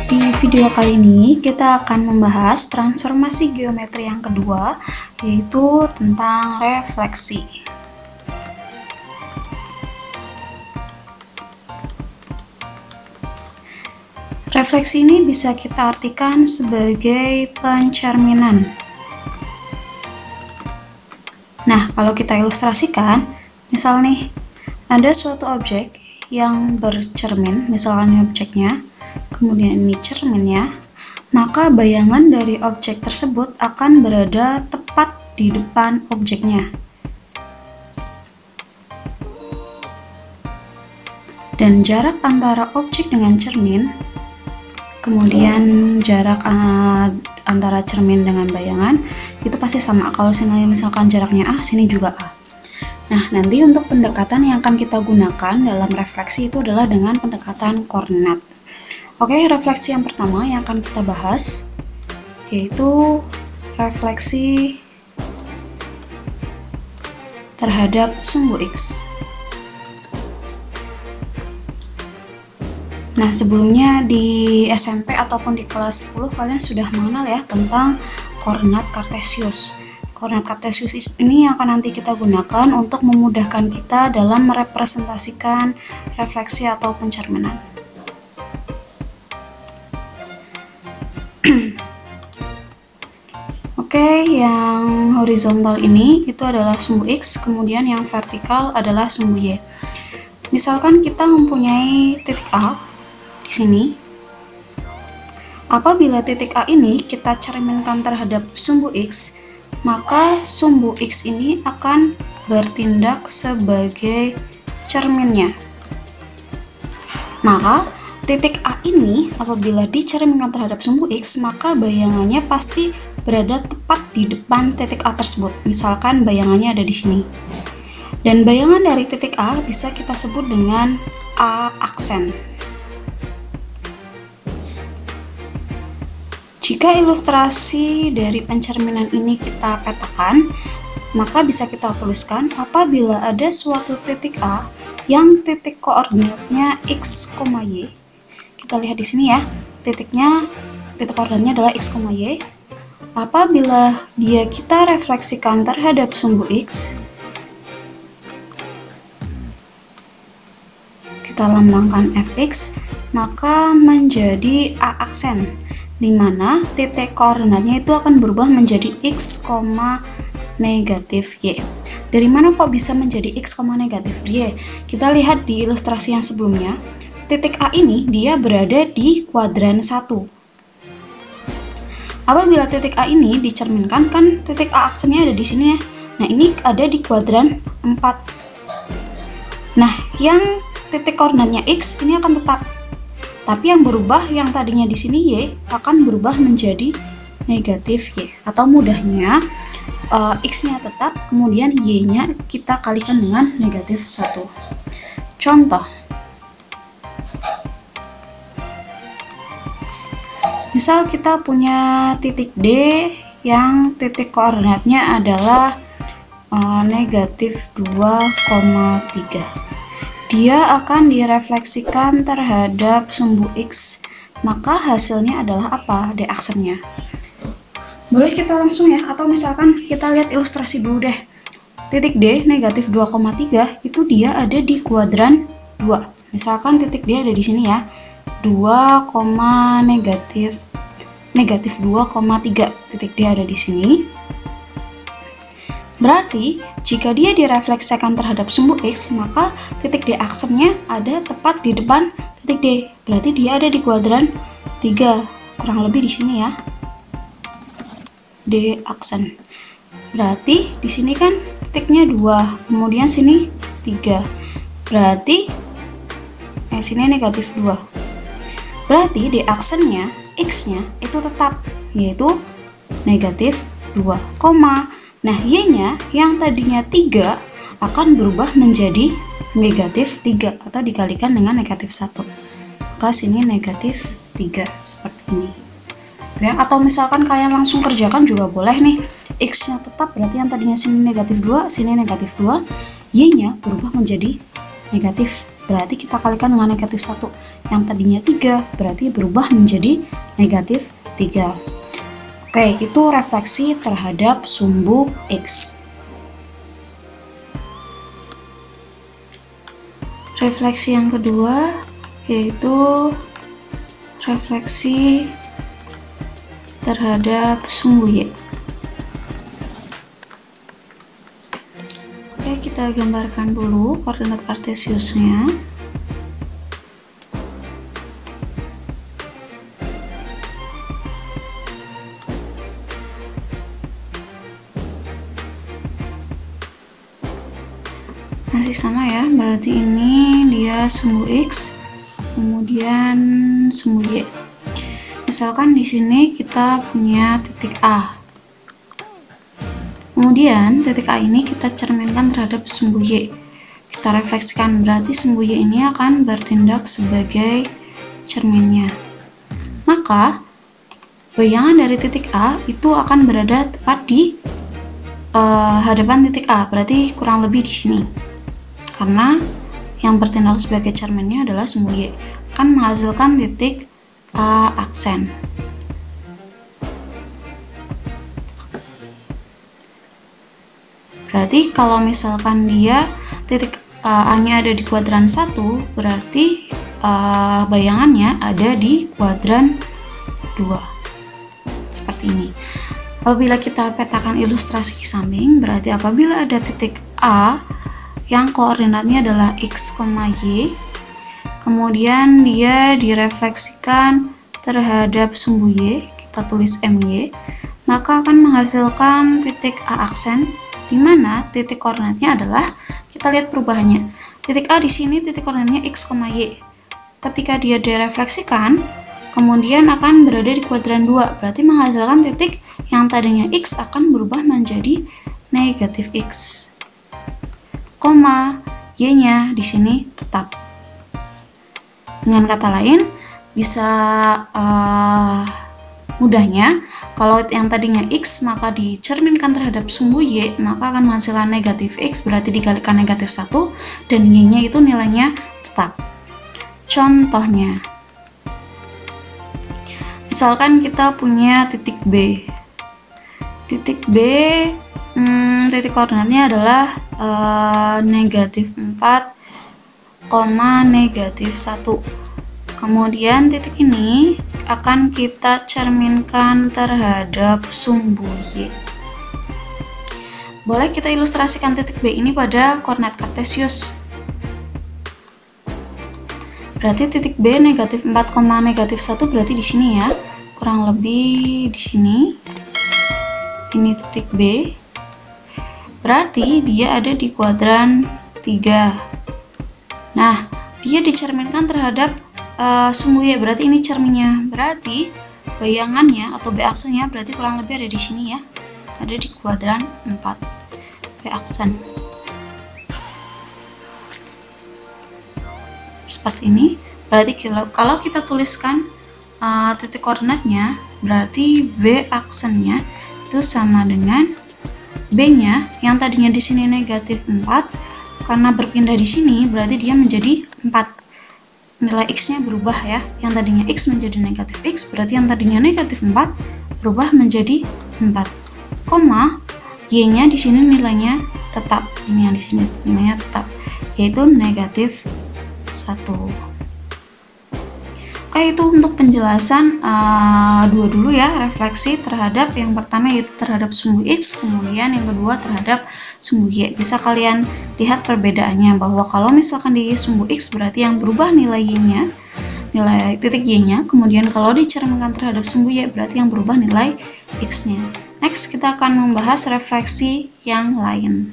Di video kali ini kita akan membahas transformasi geometri yang kedua, yaitu tentang refleksi. Refleksi ini bisa kita artikan sebagai pencerminan. Nah, kalau kita ilustrasikan, misal nih, ada suatu objek yang bercermin, misalkan objeknya, kemudian ini cerminnya, maka bayangan dari objek tersebut akan berada tepat di depan objeknya. Dan jarak antara objek dengan cermin, kemudian jarak antara cermin dengan bayangan, itu pasti sama. Kalau misalkan jaraknya A, sini juga A. Nah, nanti untuk pendekatan yang akan kita gunakan dalam refleksi itu adalah dengan pendekatan koordinat. Oke, refleksi yang pertama yang akan kita bahas yaitu refleksi terhadap sumbu X. Nah, sebelumnya di SMP ataupun di kelas 10 kalian sudah mengenal ya tentang koordinat kartesius. Koordinat kartesius ini akan nanti kita gunakan untuk memudahkan kita dalam merepresentasikan refleksi atau pencerminan. Oke, yang horizontal ini itu adalah sumbu X, kemudian yang vertikal adalah sumbu Y. Misalkan kita mempunyai titik A di sini. Apabila titik A ini kita cerminkan terhadap sumbu X, maka sumbu X ini akan bertindak sebagai cerminnya. Maka titik A ini apabila dicerminkan terhadap sumbu X, maka bayangannya pasti berada tepat di depan titik A tersebut. Misalkan bayangannya ada di sini. Dan bayangan dari titik A bisa kita sebut dengan A aksen. Jika ilustrasi dari pencerminan ini kita petakan, maka bisa kita tuliskan apabila ada suatu titik A yang titik koordinatnya X, Y. Kita lihat di sini ya, titik koordinatnya adalah X, Y. Apabila dia kita refleksikan terhadap sumbu X, kita lambangkan Fx, maka menjadi A aksen, di mana titik koordinatnya itu akan berubah menjadi X, negatif Y. Dari mana kok bisa menjadi X, negatif Y? Kita lihat di ilustrasi yang sebelumnya. Titik A ini dia berada di kuadran 1. Apabila titik A ini dicerminkan, kan titik A aksennya ada di sini ya. Nah, ini ada di kuadran 4. Nah, yang titik koordinatnya X ini akan tetap. Tapi yang berubah yang tadinya di sini Y akan berubah menjadi negatif Y. Atau mudahnya X-nya tetap, kemudian Y-nya kita kalikan dengan negatif 1. Contoh. Misal kita punya titik D yang titik koordinatnya adalah negatif 2,3. Dia akan direfleksikan terhadap sumbu X, maka hasilnya adalah apa? D aksennya. Boleh kita langsung ya, atau misalkan kita lihat ilustrasi dulu deh. Titik D negatif 2,3 itu dia ada di kuadran 2. Misalkan titik D ada di sini ya. 2, negatif 2,3, titik D ada di sini. Berarti jika dia direfleksikan terhadap sumbu X, maka titik D aksennya ada tepat di depan titik D. Berarti dia ada di kuadran 3, kurang lebih di sini ya. D aksen. Berarti di sini kan titiknya 2, kemudian sini 3. Berarti sini negatif 2. Berarti D aksennya, X-nya itu tetap, yaitu negatif 2, nah Y-nya yang tadinya 3 akan berubah menjadi negatif 3 atau dikalikan dengan negatif 1. Maka sini negatif 3 seperti ini. Ya, atau misalkan kalian langsung kerjakan juga boleh nih. X-nya tetap berarti yang tadinya sini negatif 2, sini negatif 2, Y-nya berubah menjadi negatif. Berarti kita kalikan dengan negatif 1. Yang tadinya 3 berarti berubah menjadi negatif 3. Oke, itu refleksi terhadap sumbu X. Refleksi yang kedua yaitu refleksi terhadap sumbu Y. Oke, kita gambarkan dulu koordinat kartesiusnya. Masih sama ya, berarti ini dia sumbu X, kemudian sumbu Y. Misalkan di sini kita punya titik A. Kemudian titik A ini kita cerminkan terhadap sumbu Y. Kita refleksikan, berarti sumbu Y ini akan bertindak sebagai cerminnya. Maka bayangan dari titik A itu akan berada tepat di hadapan titik A, berarti kurang lebih di sini. Karena yang bertindak sebagai cerminnya adalah sumbu Y, akan menghasilkan titik A aksen. Berarti kalau misalkan dia titik A-nya ada di kuadran 1, berarti bayangannya ada di kuadran 2. Seperti ini. Apabila kita petakan ilustrasi samping, berarti apabila ada titik A yang koordinatnya adalah X, Y, kemudian dia direfleksikan terhadap sumbu Y, kita tulis MY, maka akan menghasilkan titik A aksen, di mana titik koordinatnya adalah, kita lihat perubahannya, titik A di sini titik koordinatnya X, Y. Ketika dia direfleksikan, kemudian akan berada di kuadran 2, berarti menghasilkan titik yang tadinya X akan berubah menjadi negatif X. Y-nya di sini tetap. Dengan kata lain, bisa mudahnya kalau yang tadinya X maka dicerminkan terhadap sumbu Y, maka akan menghasilkan negatif X, berarti dikalikan negatif 1, dan Y-nya itu nilainya tetap. Contohnya, misalkan kita punya titik B. Titik B, titik koordinatnya adalah negatif 4, negatif 1. Kemudian titik ini akan kita cerminkan terhadap sumbu Y. Boleh kita ilustrasikan titik B ini pada koordinat kartesius. Berarti titik B negatif 4, negatif 1 berarti di sini ya. Kurang lebih di sini. Ini titik B. Berarti dia ada di kuadran 3. Nah, dia dicerminkan terhadap sumbu Y, berarti ini cerminnya. Berarti bayangannya atau B aksennya berarti kurang lebih ada di sini ya. Ada di kuadran 4. B aksen. Seperti ini. Berarti kalau kita tuliskan titik koordinatnya, berarti B aksennya itu sama dengan B-nya yang tadinya di sini negatif 4, karena berpindah di sini berarti dia menjadi 4. Nilai X-nya berubah ya. Yang tadinya X menjadi negatif X, berarti yang tadinya negatif 4 berubah menjadi 4. Y-nya di sini nilainya tetap. Ini yang di sini nilainya tetap, yaitu negatif 1. Oke, itu untuk penjelasan dua dulu ya, refleksi terhadap yang pertama yaitu terhadap sumbu X, kemudian yang kedua terhadap sumbu Y. Bisa kalian lihat perbedaannya, bahwa kalau misalkan di sumbu X berarti yang berubah nilai Y-nya, nilai titik Y-nya, kemudian kalau dicerminkan terhadap sumbu Y berarti yang berubah nilai X-nya. Next kita akan membahas refleksi yang lain.